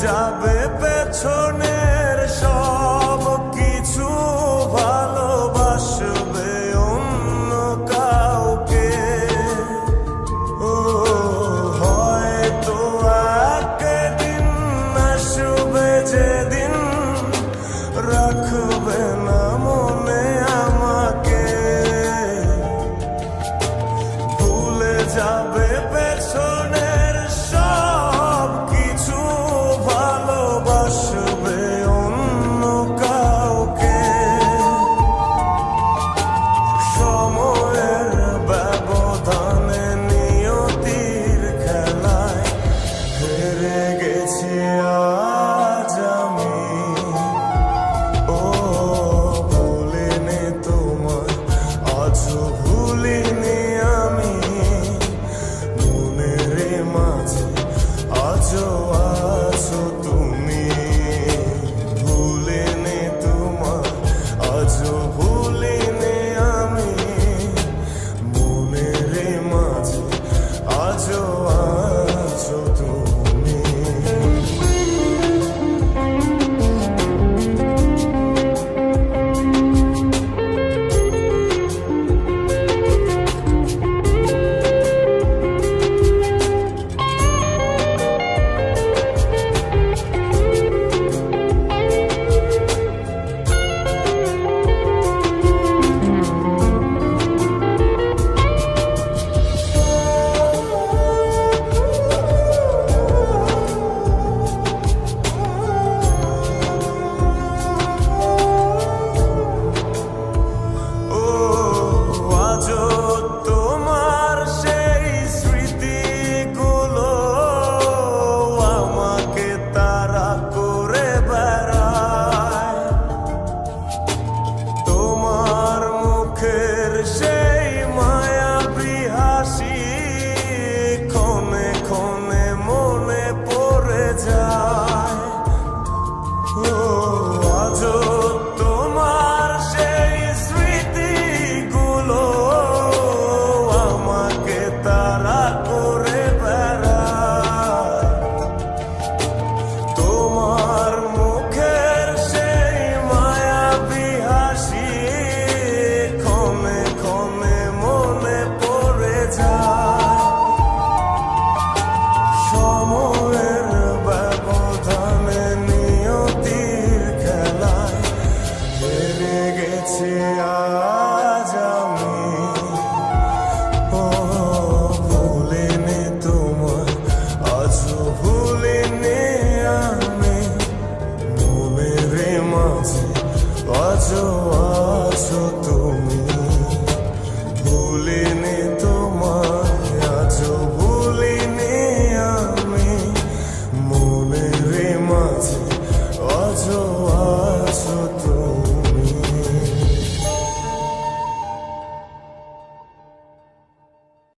যাবে পেছনের সব কিছু, ভালোবাসবে অন্য কাউকে। ও হয়তো একদিন আসবে যেদিন রাখবে না মনে আমাকে, ভুলে যাবে পেছনের সব কিছু, ভালোবাসবে অন্য কাউকে। সময়ের ব্যবধানে নিয়তির খেলায় হেরে গেছি আজ আমি। ও ভুলিনি তোমায়, আজও ভুলিনি আমি, মনের মাঝে আজও আছো তুমি। ভুলিনি তোমায়, আজও ভুলিনি আমি, মনের মাঝে আজও আছো তুমি। সেই মায়াবী হাসি ক্ষণে ক্ষণে মনে পড়ে যায়। ও আজও তোমার সেই স্মৃতিগুলো আমাকে তাড়া করে বেড়ায়। তোমার মুখের সেই মায়াবী হাসি মনে পড়ে যায়। সময়ের ব্যবধানে নিয়তির খেলায় হেরে গেছি আজ আমি। ও ভুলিনি তোমায়, আজও ভুলিনি আমি, মনের মাঝে আজও আছো তুমি। ভুলিনি